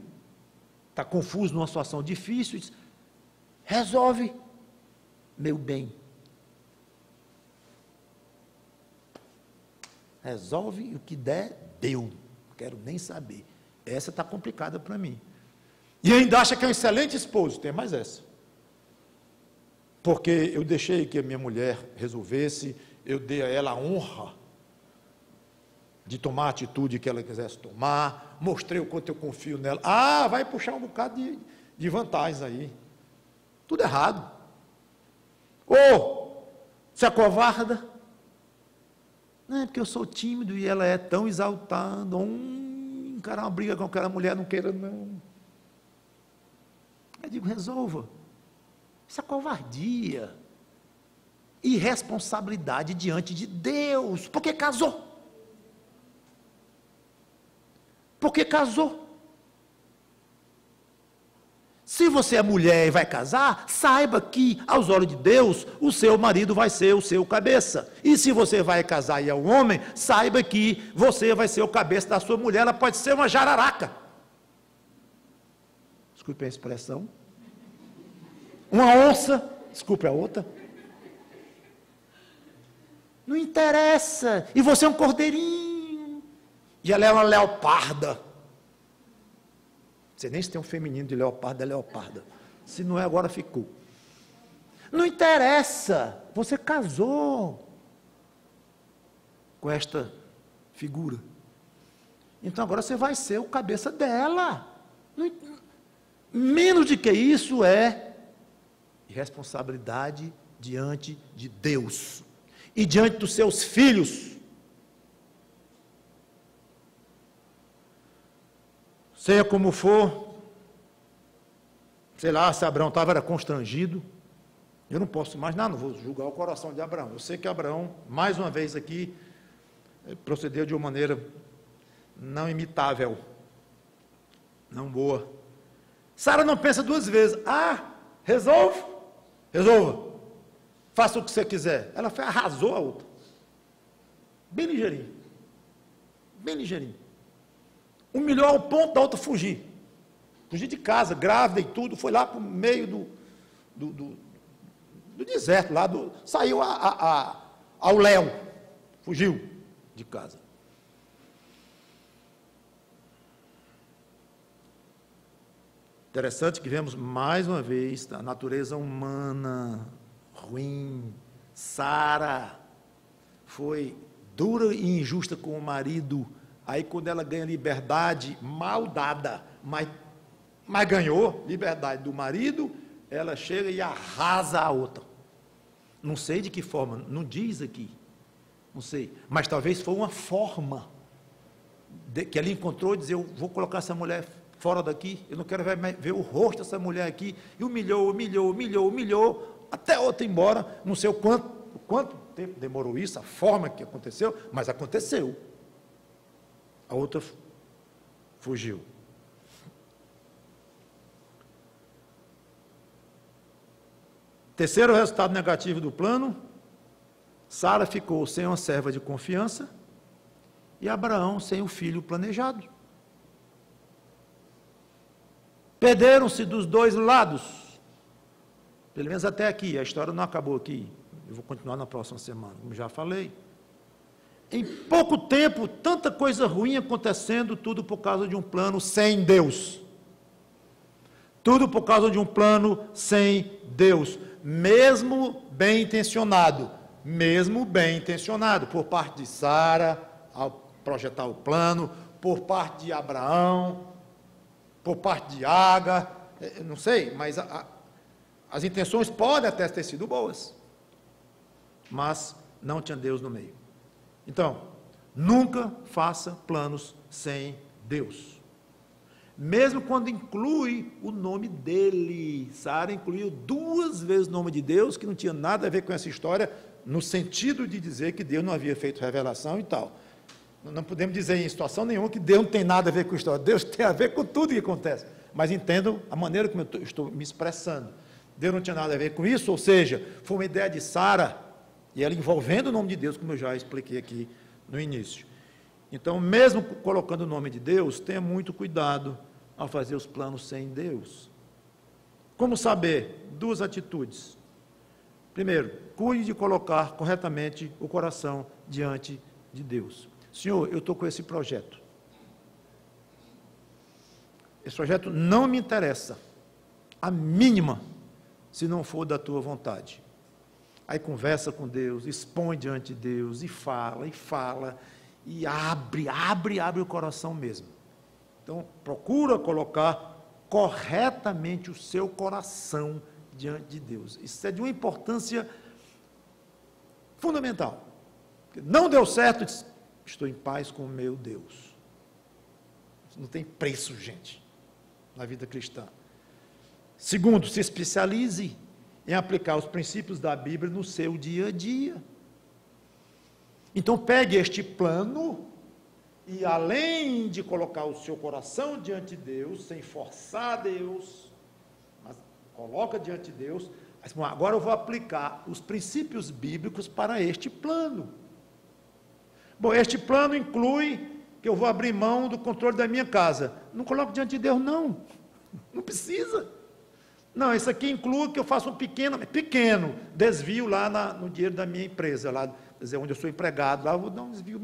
está confuso numa situação difícil, diz, resolve, meu bem. Resolve o que der, deu. Não quero nem saber. Essa está complicada para mim. E ainda acha que é um excelente esposo, tem mais essa. porque eu deixei que a minha mulher resolvesse, eu dei a ela a honra de tomar a atitude que ela quisesse tomar, mostrei o quanto eu confio nela. Ah, vai puxar um bocado de vantagens aí. Tudo errado. Ou se acovarda. Não é porque eu sou tímido e ela é tão exaltada. Encarar uma briga com aquela mulher, não queira, não. Eu digo, resolva. Isso é covardia. Irresponsabilidade diante de Deus. Porque casou. Porque casou. Se você é mulher e vai casar, saiba que, aos olhos de Deus, o seu marido vai ser o seu cabeça. E se você vai casar e é um homem, saiba que você vai ser o cabeça da sua mulher. Ela pode ser uma jararaca. Desculpe a expressão. Uma onça. Desculpe a outra. Não interessa. E você é um cordeirinho. E ela é uma leoparda. Não sei nem se tem um feminino de leopardo, é leoparda. Se não é, agora ficou. Não interessa. Você casou com esta figura. Então agora você vai ser o cabeça dela. Menos do que isso é irresponsabilidade diante de Deus. E diante dos seus filhos. Seja como for, sei lá, se Abraão era constrangido, eu não posso imaginar, não vou julgar o coração de Abraão. Eu sei que Abraão, mais uma vez aqui, procedeu de uma maneira não imitável, não boa. Sara não pensa duas vezes. Resolva, faça o que você quiser. Ela arrasou a outra, bem ligeirinho, humilhou ao ponto da outra fugir de casa, grávida e tudo, foi lá para o meio do deserto, saiu ao léu, fugiu de casa. Interessante que vemos mais uma vez a natureza humana ruim. Sara foi dura e injusta com o marido. Aí quando ela ganha liberdade, mal dada, mas ganhou liberdade do marido, ela chega e arrasa a outra. Não sei de que forma, não diz aqui, não sei, mas talvez foi uma forma que ela encontrou, dizer, eu vou colocar essa mulher fora daqui, eu não quero ver o rosto dessa mulher aqui, e humilhou, até a outra ir embora, não sei o quanto tempo demorou isso, a forma que aconteceu, mas aconteceu. A outra fugiu. Terceiro resultado negativo do plano, Sara ficou sem uma serva de confiança e Abraão sem o filho planejado. Perderam-se dos dois lados, pelo menos até aqui, a história não acabou aqui, eu vou continuar na próxima semana, como já falei. Em pouco tempo, tanta coisa ruim acontecendo, tudo por causa de um plano sem Deus. Tudo por causa de um plano sem Deus. Mesmo bem intencionado, por parte de Sara, ao projetar o plano, por parte de Abraão, por parte de Agar, não sei, mas as intenções podem até ter sido boas, mas não tinha Deus no meio. Então, nunca faça planos sem Deus. Mesmo quando inclui o nome dele. Sara incluiu 2 vezes o nome de Deus, que não tinha nada a ver com essa história, no sentido de dizer que Deus não havia feito revelação e tal. Não podemos dizer em situação nenhuma que Deus não tem nada a ver com a história. Deus tem a ver com tudo que acontece. Mas entendam a maneira como eu estou me expressando. Deus não tinha nada a ver com isso, ou seja, foi uma ideia de Sara, e ela envolvendo o nome de Deus, como eu já expliquei aqui no início. Então, mesmo colocando o nome de Deus, tenha muito cuidado ao fazer os planos sem Deus. Como saber? 2 atitudes. Primeiro, cuide de colocar corretamente o coração diante de Deus. Senhor, eu estou com esse projeto. Esse projeto não me interessa. A mínima se não for da tua vontade. Aí conversa com Deus, expõe diante de Deus, e fala, e abre o coração mesmo. Então, procura colocar corretamente o seu coração diante de Deus. Isso é de uma importância fundamental. Não deu certo, estou em paz com o meu Deus. Isso não tem preço, gente, na vida cristã. Segundo, se especialize em aplicar os princípios da Bíblia no seu dia a dia. Então, pegue este plano e, além de colocar o seu coração diante de Deus, sem forçar Deus, mas coloca diante de Deus, agora eu vou aplicar os princípios bíblicos para este plano. Bom, este plano inclui que eu vou abrir mão do controle da minha casa. Não coloco diante de Deus, não. Não precisa. Não, isso aqui inclui que eu faço um pequeno desvio lá no dinheiro da minha empresa, lá, quer dizer, onde eu sou empregado, lá eu vou dar um desvio. O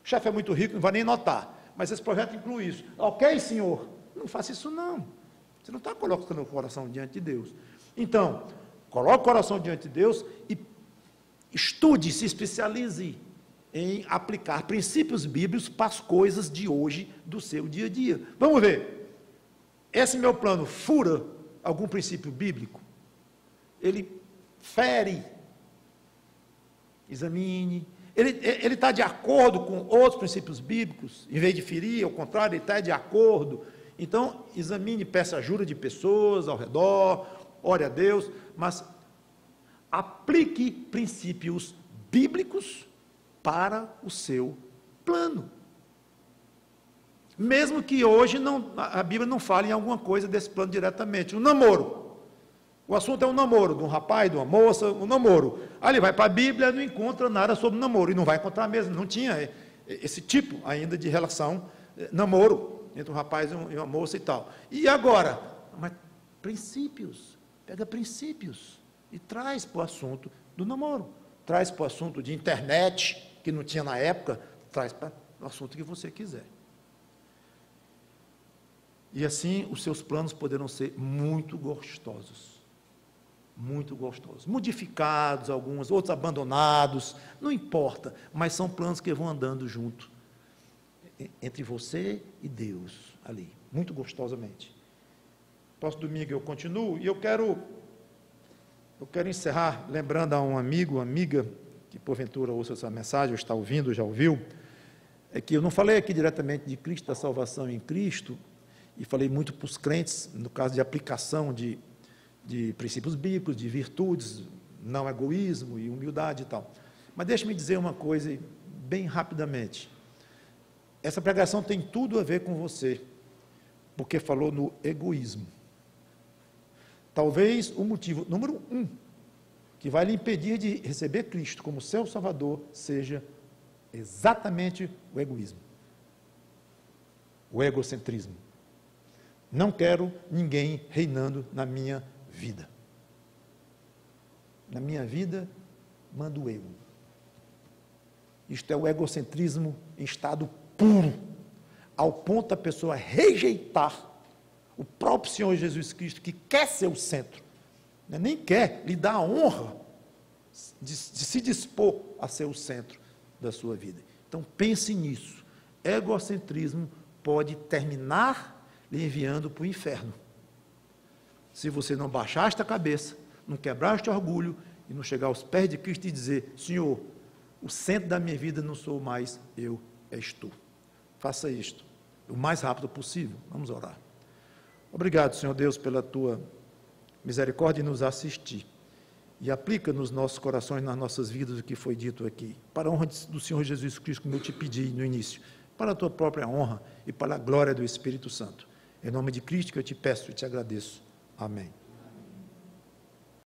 chefe é muito rico, não vai nem notar. Mas esse projeto inclui isso. Ok, senhor? Não faça isso, não. Você não está colocando o coração diante de Deus. Então, coloque o coração diante de Deus e estude, se especialize em aplicar princípios bíblicos para as coisas de hoje, do seu dia a dia. Vamos ver. Esse meu plano fura algum princípio bíblico? Ele fere? Examine. Ele está de acordo com outros princípios bíblicos? Em vez de ferir, ao contrário, ele está de acordo. Então, examine, peça ajuda de pessoas ao redor, ore a Deus, mas aplique princípios bíblicos para o seu plano. Mesmo que hoje a Bíblia não fale em alguma coisa desse plano diretamente. O namoro. O assunto é um namoro, de um rapaz, de uma moça, um namoro. Aí ele vai para a Bíblia e não encontra nada sobre namoro. E não vai encontrar mesmo. Não tinha esse tipo ainda de relação, namoro, entre um rapaz e uma moça e tal. E agora? Mas princípios. Pega princípios e traz para o assunto do namoro. Traz para o assunto de internet, que não tinha na época. Traz para o assunto que você quiser. E assim os seus planos poderão ser muito gostosos, modificados alguns, outros abandonados, não importa, mas são planos que vão andando junto, entre você e Deus, ali, muito gostosamente. Próximo domingo eu continuo, e eu quero encerrar lembrando a um amigo, amiga, que porventura ouça essa mensagem, ou está ouvindo, já ouviu, é que eu não falei aqui diretamente de Cristo, da salvação em Cristo, e falei muito para os crentes, no caso de aplicação de princípios bíblicos, de virtudes, não egoísmo e humildade e tal. Mas deixe-me dizer uma coisa bem rapidamente. Essa pregação tem tudo a ver com você, porque falou no egoísmo. Talvez o motivo número 1, que vai lhe impedir de receber Cristo como seu Salvador, seja exatamente o egoísmo, o egocentrismo. Não quero ninguém reinando na minha vida. Na minha vida, mando eu. Isto é o egocentrismo em estado puro, ao ponto da pessoa rejeitar o próprio Senhor Jesus Cristo, que quer ser o centro, nem quer lhe dar a honra de se dispor a ser o centro da sua vida. Então pense nisso. Egocentrismo pode terminar lhe enviando para o inferno. Se você não baixar esta cabeça, não quebrar este orgulho e não chegar aos pés de Cristo e dizer: Senhor, o centro da minha vida não sou mais eu, és tu. Faça isto o mais rápido possível. Vamos orar. Obrigado, Senhor Deus, pela tua misericórdia em nos assistir. E aplica nos nossos corações, nas nossas vidas, o que foi dito aqui. Para a honra do Senhor Jesus Cristo, como eu te pedi no início. Para a tua própria honra e para a glória do Espírito Santo. Em nome de Cristo que eu te peço e te agradeço. Amém.